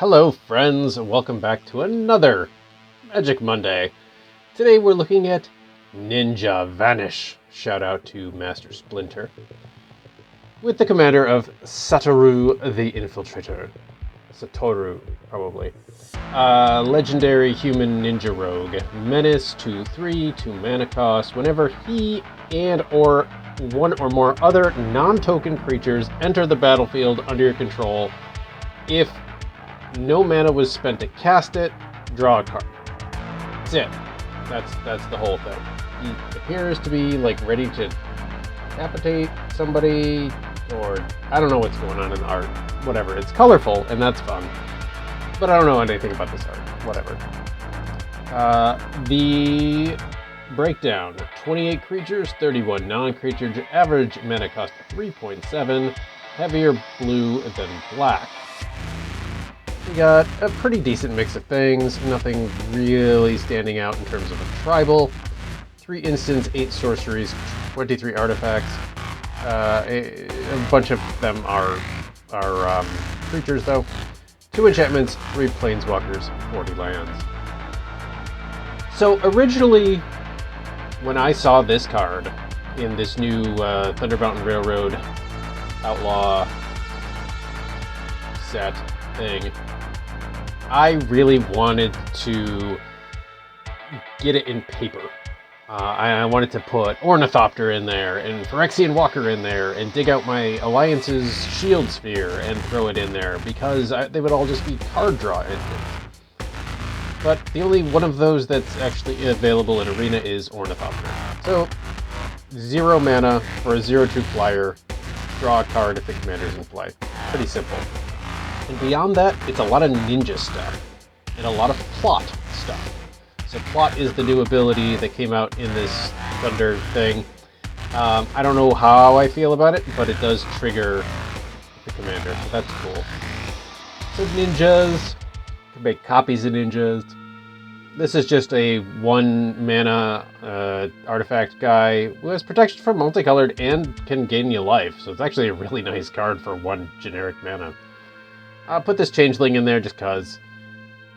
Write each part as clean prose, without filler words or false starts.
Hello friends, and welcome back to another Magic Monday. Today we're looking at Ninja Vanish. Shout out to Master Splinter. With the commander of Satoru the Infiltrator. Satoru, probably. Legendary human ninja rogue. Menace 2/3, 2 mana cost. Whenever he and or one or more other non-token creatures enter the battlefield under your control, if no mana was spent to cast it, draw a card. That's it. That's the whole thing. He appears to be like ready to decapitate somebody, or I don't know what's going on in the art. Whatever. It's colorful and that's fun, but I don't know anything about this art. Whatever. The breakdown: 28 creatures, 31 non-creatures, average mana cost 3.7, heavier blue than black. We got a pretty decent mix of things, nothing really standing out in terms of a tribal. 3 instants, 8 sorceries, 23 artifacts. A bunch of them are creatures though. 2 enchantments, 3 planeswalkers, 40 lands. So originally, when I saw this card in this new Thunder Mountain Railroad Outlaw set thing, I really wanted to get it in paper. I wanted to put Ornithopter in there and Phyrexian Walker in there and dig out my Alliance's Shield Sphere and throw it in there because they would all just be card draw engines. But the only one of those that's actually available in Arena is Ornithopter. So 0 mana for a 0/2 flyer, draw a card if the commander's in play. Pretty simple. And beyond that, it's a lot of ninja stuff and a lot of plot stuff. So plot is the new ability that came out in this Thunder thing. I don't know how I feel about it, but it does trigger the commander, so that's cool. So ninjas, you can make copies of ninjas. This is just a 1 mana artifact guy who has protection from multicolored and can gain you life. So it's actually a really nice card for 1 generic mana. I'll put this changeling in there just cause.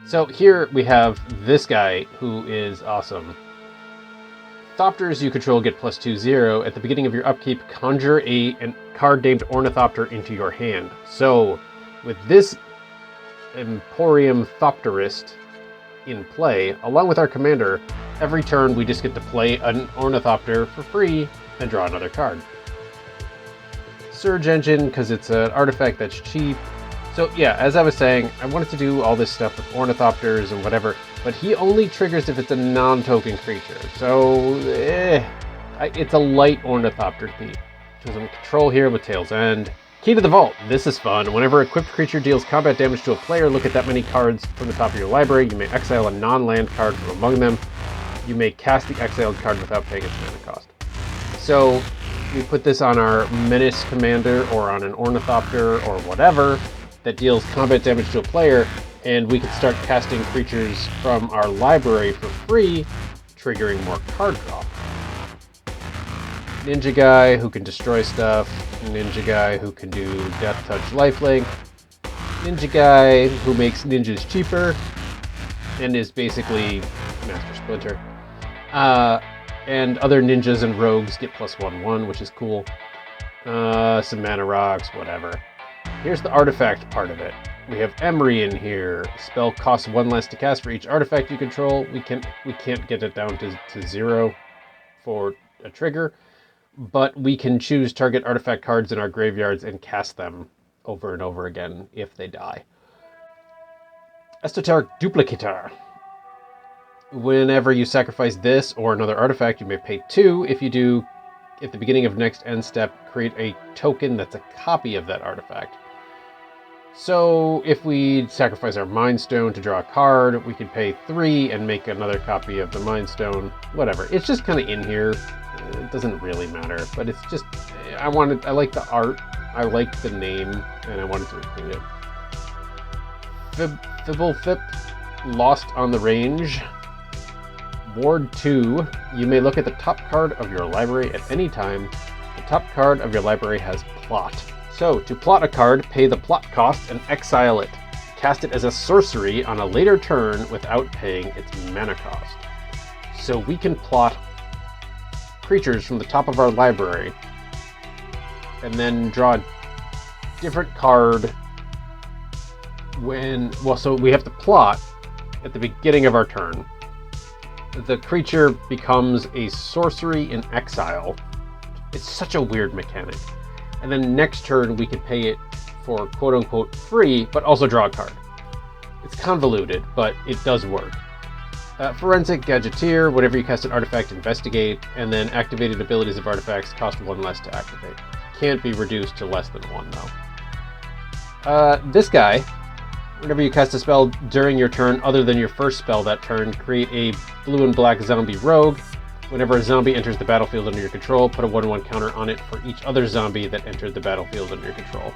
So here we have this guy who is awesome. Thopters you control get +2/0. At the beginning of your upkeep, conjure a card named Ornithopter into your hand. So with this Emporium Thopterist in play, along with our commander, every turn we just get to play an Ornithopter for free and draw another card. Surge Engine, because it's an artifact that's cheap. So yeah, as I was saying, I wanted to do all this stuff with Ornithopters and whatever, but he only triggers if it's a non-token creature. So, it's a light Ornithopter key. Choose some control here with Tail's End. Key to the Vault. This is fun. Whenever a equipped creature deals combat damage to a player, look at that many cards from the top of your library. You may exile a non-land card from among them. You may cast the exiled card without paying its mana cost. So, we put this on our Menace commander or on an Ornithopter or whatever that deals combat damage to a player, and we can start casting creatures from our library for free, triggering more card draw. Ninja guy who can destroy stuff, ninja guy who can do Death Touch Lifelink, ninja guy who makes ninjas cheaper, and is basically Master Splinter. And other ninjas and rogues get +1/1, which is cool. Some mana rocks, whatever. Here's the artifact part of it. We have Emery in here. Spell costs 1 less to cast for each artifact you control. We can't get it down to 0 for a trigger, but we can choose target artifact cards in our graveyards and cast them over and over again if they die. Esoteric Duplicator. Whenever you sacrifice this or another artifact, you may pay 2. If you do, at the beginning of next end step, create a token that's a copy of that artifact. So if we sacrifice our Mind Stone to draw a card, we could pay 3 and make another copy of the Mind Stone. Whatever. It's just kind of in here. It doesn't really matter, but it's just, I like the art, I like the name, and I wanted to include it. Fibblefip, Lost on the Range. Ward 2, you may look at the top card of your library at any time. The top card of your library has plot. So, to plot a card, pay the plot cost and exile it. cast it as a sorcery on a later turn without paying its mana cost. So we can plot creatures from the top of our library and then draw a different card so we have to plot at the beginning of our turn. The creature becomes a sorcery in exile. It's such a weird mechanic. And then next turn we can pay it for quote-unquote free, but also draw a card. It's convoluted, but it does work. Forensic Gadgeteer, whenever you cast an artifact, investigate, and then activated abilities of artifacts cost 1 less to activate. Can't be reduced to less than 1 though. This guy, whenever you cast a spell during your turn other than your first spell that turn, create a blue and black zombie rogue. Whenever a zombie enters the battlefield under your control, put a 1/1 counter on it for each other zombie that entered the battlefield under your control.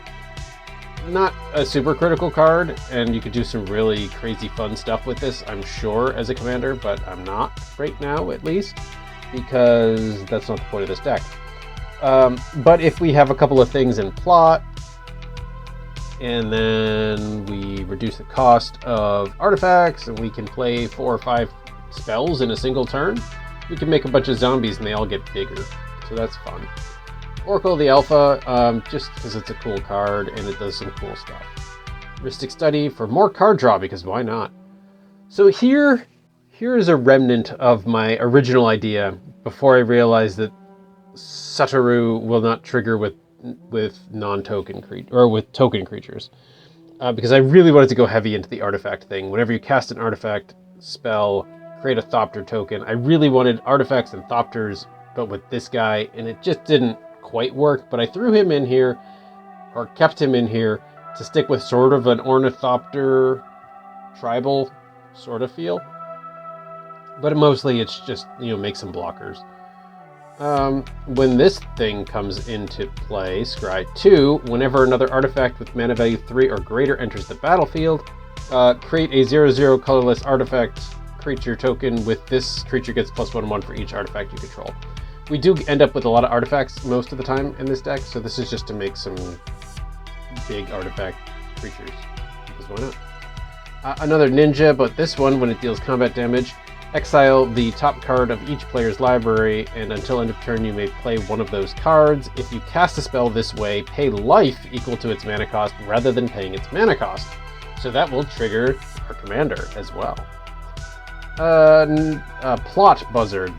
Not a super critical card, and you could do some really crazy fun stuff with this, I'm sure, as a commander, but I'm not right now, at least, because that's not the point of this deck. But if we have a couple of things in plot, and then we reduce the cost of artifacts, and we can play 4 or 5 spells in a single turn, we can make a bunch of zombies and they all get bigger. So that's fun. Oracle of the Alpha, just because it's a cool card and it does some cool stuff. Mystic Study for more card draw, because why not? So here is a remnant of my original idea before I realized that Satoru will not trigger with non-token or with token creatures, because I really wanted to go heavy into the artifact thing. Whenever you cast an artifact spell, create a Thopter token. I really wanted artifacts and Thopters, but with this guy, and it just didn't quite work. But I threw him in here, or kept him in here, to stick with sort of an Ornithopter tribal sort of feel. But mostly it's just, make some blockers. When this thing comes into play, Scry 2, whenever another artifact with mana value 3 or greater enters the battlefield, create a 0/0 colorless artifact creature token. With this, creature gets +1/1 for each artifact you control. We do end up with a lot of artifacts most of the time in this deck, so this is just to make some big artifact creatures, because why not? Another ninja, but this one, when it deals combat damage, exile the top card of each player's library, and until end of turn you may play one of those cards. If you cast a spell this way, pay life equal to its mana cost rather than paying its mana cost. So that will trigger our commander as well. Plot Buzzard.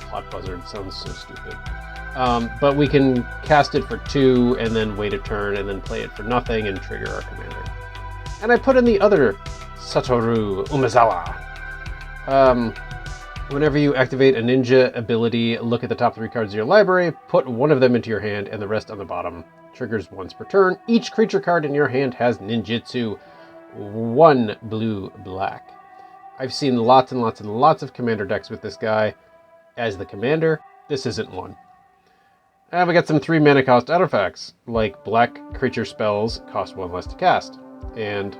Plot Buzzard sounds so stupid. But we can cast it for 2 and then wait a turn and then play it for nothing and trigger our commander. And I put in the other Satoru Umezawa. Whenever you activate a ninja ability, look at the top 3 cards of your library, put one of them into your hand and the rest on the bottom. Triggers once per turn. Each creature card in your hand has ninjutsu. 1 blue-black. I've seen lots and lots and lots of commander decks with this guy as the commander. This isn't one. And we got some 3 mana cost artifacts, like black creature spells cost 1 less to cast, and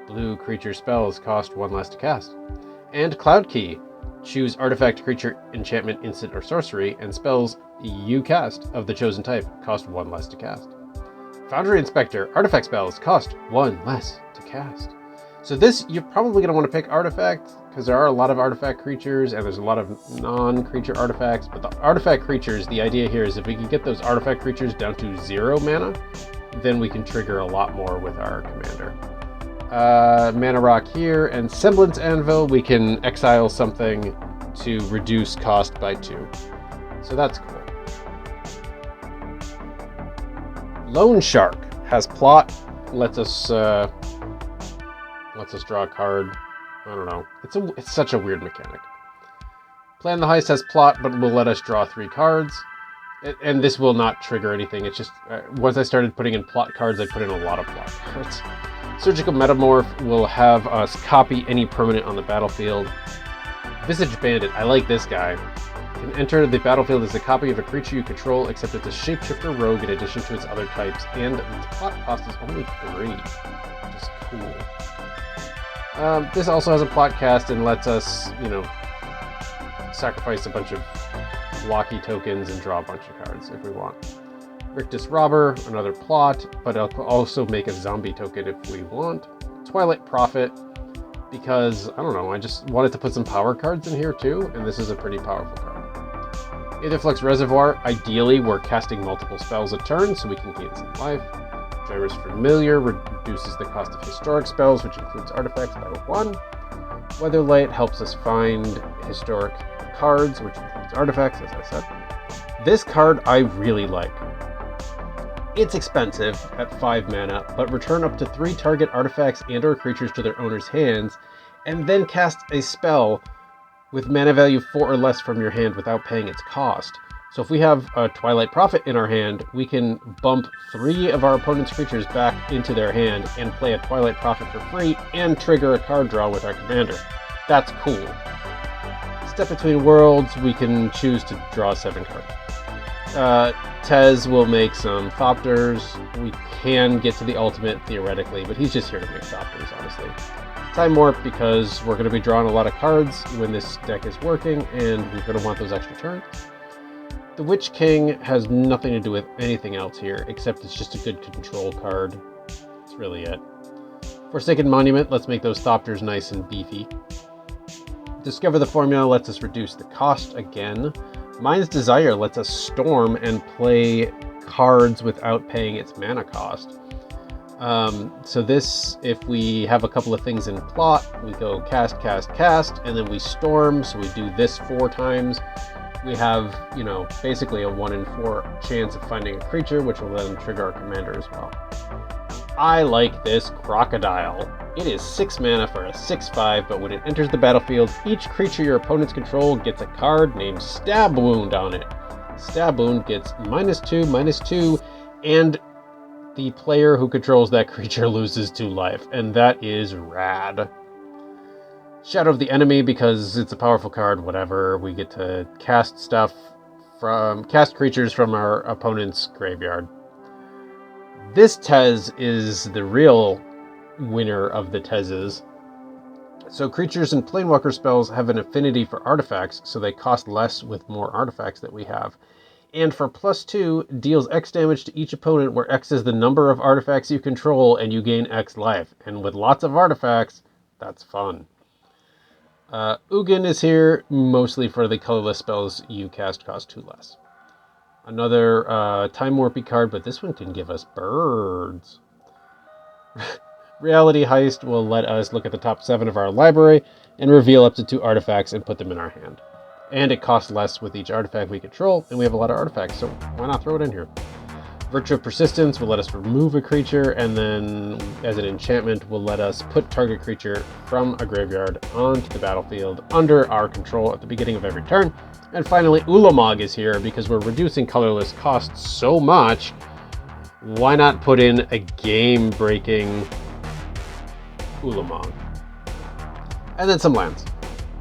blue creature spells cost 1 less to cast. And Cloud Key. Choose artifact, creature, enchantment, instant, or sorcery, and spells you cast of the chosen type cost 1 less to cast. Foundry Inspector. Artifact spells cost 1 less to cast. So this, you're probably going to want to pick artifact, because there are a lot of artifact creatures, and there's a lot of non-creature artifacts. But the artifact creatures, the idea here is if we can get those artifact creatures down to 0 mana, then we can trigger a lot more with our commander. Mana Rock here, and Semblance Anvil, we can exile something to reduce cost by 2. So that's cool. Loan Shark has plot, lets us draw a card. I don't know. It's such a weird mechanic. Plan the Heist has plot, but will let us draw 3 cards. And this will not trigger anything. It's just, once I started putting in plot cards, I put in a lot of plot cards. Surgical Metamorph will have us copy any permanent on the battlefield. Visage Bandit, I like this guy. Can enter the battlefield as a copy of a creature you control, except it's a shapeshifter rogue in addition to its other types, and its plot cost is only 3, which is cool. This also has a plot cast and lets us, sacrifice a bunch of blocky tokens and draw a bunch of cards if we want. Rictus Robber, another plot, but it'll also make a zombie token if we want. Twilight Prophet, because, I don't know, I just wanted to put some power cards in here too, and this is a pretty powerful card. Aetherflux Reservoir, ideally we're casting multiple spells a turn so we can gain some life. Gyro's Familiar reduces the cost of historic spells, which includes artifacts, by 1. Weatherlight helps us find historic cards, which includes artifacts, as I said. This card I really like. It's expensive at 5 mana, but return up to 3 target artifacts and or creatures to their owner's hands, and then cast a spell with mana value 4 or less from your hand without paying its cost. So if we have a Twilight Prophet in our hand, we can bump 3 of our opponent's creatures back into their hand and play a Twilight Prophet for free and trigger a card draw with our commander. That's cool. Step Between Worlds, we can choose to draw 7 cards. Tez will make some Thopters. We can get to the ultimate theoretically, but he's just here to make Thopters, honestly. Time Warp, because we're going to be drawing a lot of cards when this deck is working, and we're going to want those extra turns. The Witch King has nothing to do with anything else here, except it's just a good control card. That's really it. Forsaken Monument, let's make those Thopters nice and beefy. Discover the Formula lets us reduce the cost again. Mind's Desire lets us storm and play cards without paying its mana cost. So this, if we have a couple of things in plot, we go cast, and then we storm, so we do this 4 times. We have, you know, basically a 1 in 4 chance of finding a creature, which will then trigger our commander as well. I like this Crocodile. It is 6 mana for a 6/5, but when it enters the battlefield, each creature your opponents control gets a card named Stab Wound on it. Stab Wound gets -2/-2, and the player who controls that creature loses 2 life, and that is rad. Shadow of the Enemy, because it's a powerful card, whatever. We get to cast creatures from our opponent's graveyard. This Tez is the real winner of the Tezes. So creatures and Planewalker spells have an affinity for artifacts, so they cost less with more artifacts that we have. And for +2, deals X damage to each opponent, where X is the number of artifacts you control, and you gain X life. And with lots of artifacts, that's fun. Ugin is here mostly for the colorless spells you cast cost 2 less. Another Time Warpy card, but this one can give us birds. Reality Heist will let us look at the top 7 of our library and reveal up to 2 artifacts and put them in our hand. And it costs less with each artifact we control, and we have a lot of artifacts, so why not throw it in here? Virtue of Persistence will let us remove a creature, and then as an enchantment will let us put target creature from a graveyard onto the battlefield under our control at the beginning of every turn. And finally, Ulamog is here because we're reducing colorless costs so much. Why not put in a game-breaking Ulamog? And then some lands.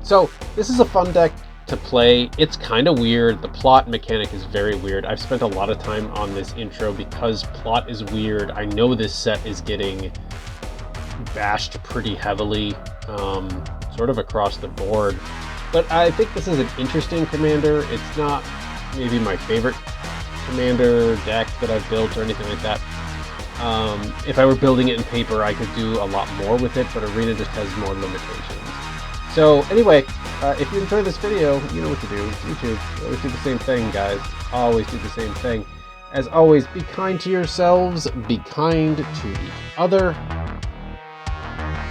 So this is a fun deck to play. It's kind of weird. The plot mechanic is very weird. I've spent a lot of time on this intro because plot is weird. I know this set is getting bashed pretty heavily, sort of across the board. But I think this is an interesting commander. It's not maybe my favorite commander deck that I've built or anything like that. If I were building it in paper, I could do a lot more with it, but Arena just has more limitations. So anyway, if you enjoyed this video, you know what to do. It's YouTube. Always do the same thing, guys. Always do the same thing. As always, be kind to yourselves. Be kind to each other.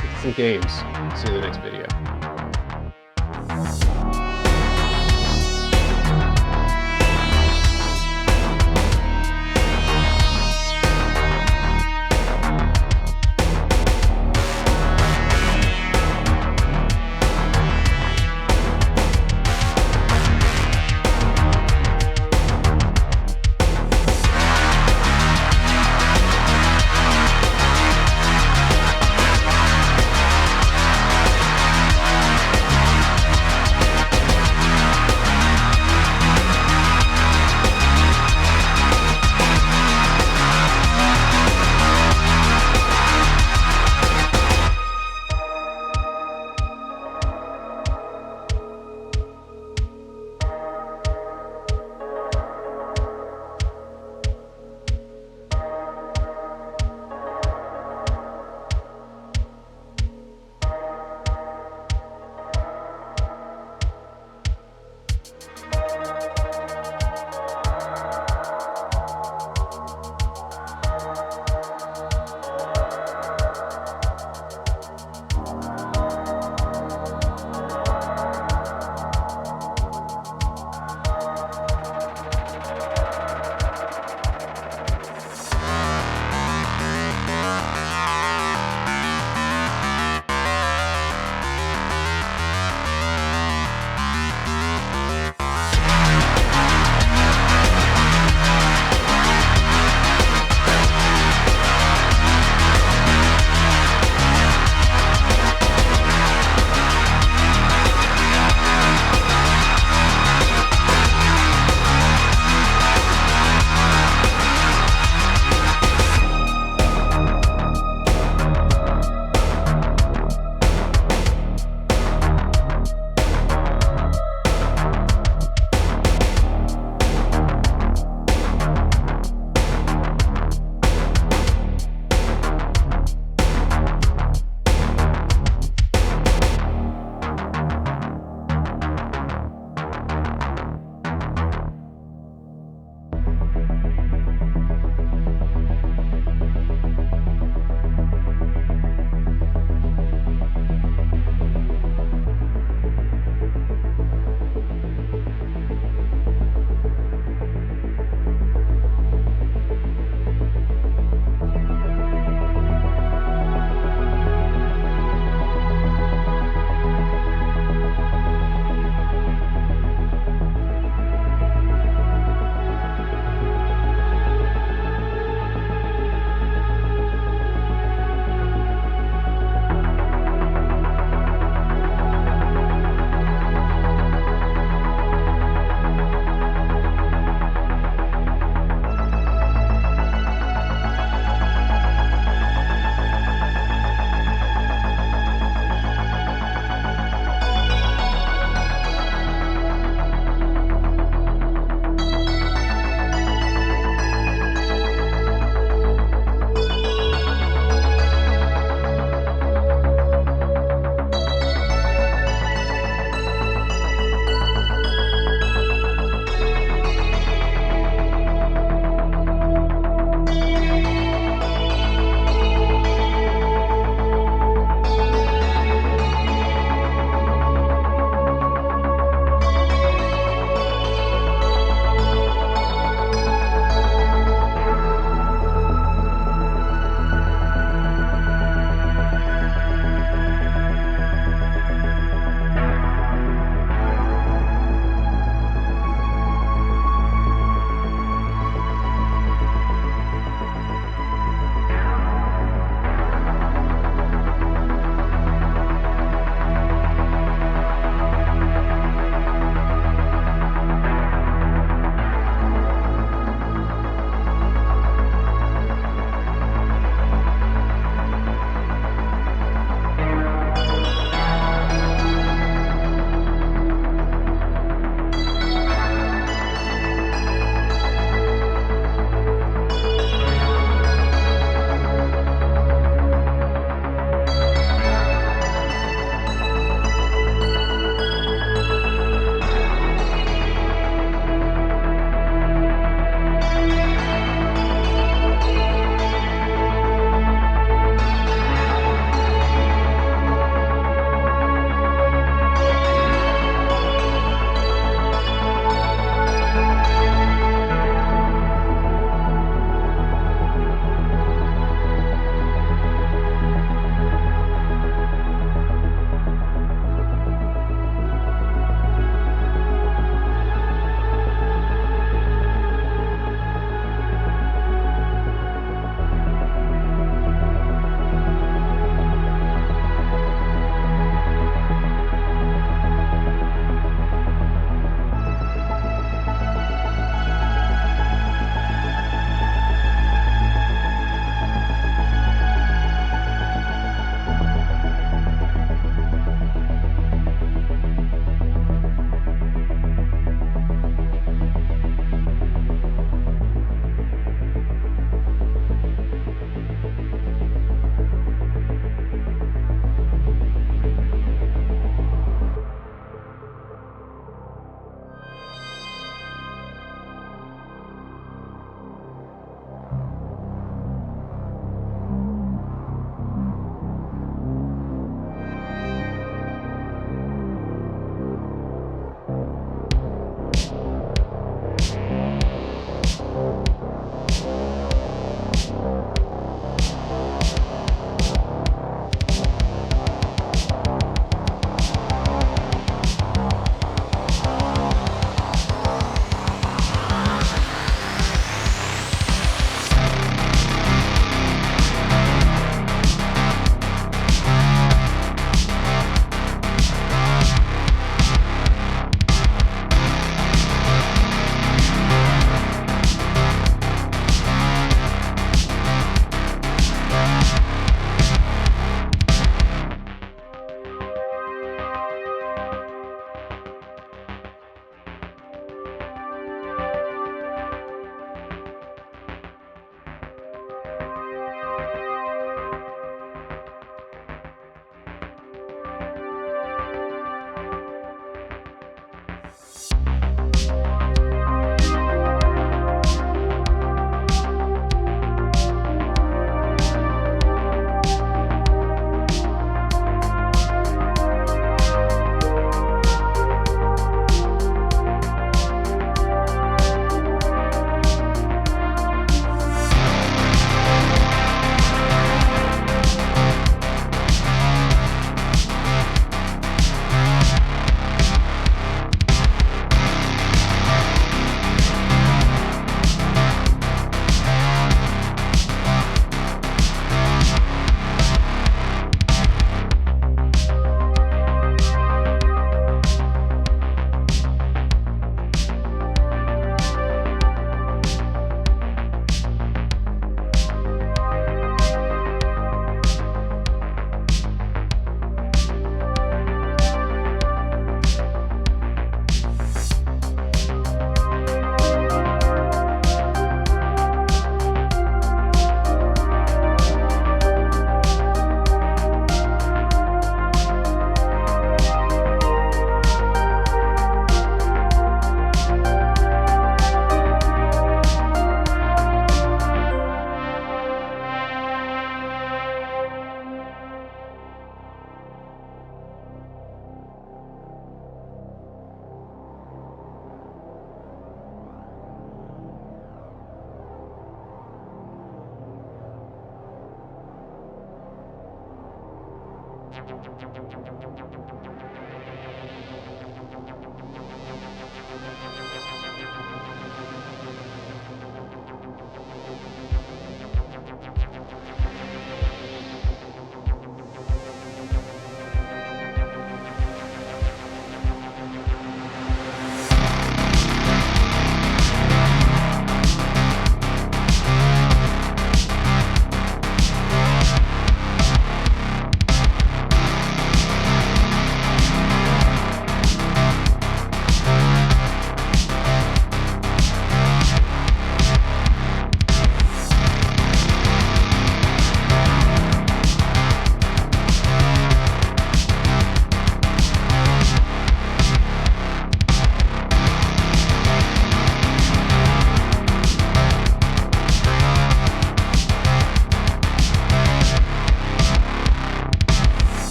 Get some games. See you in the next video.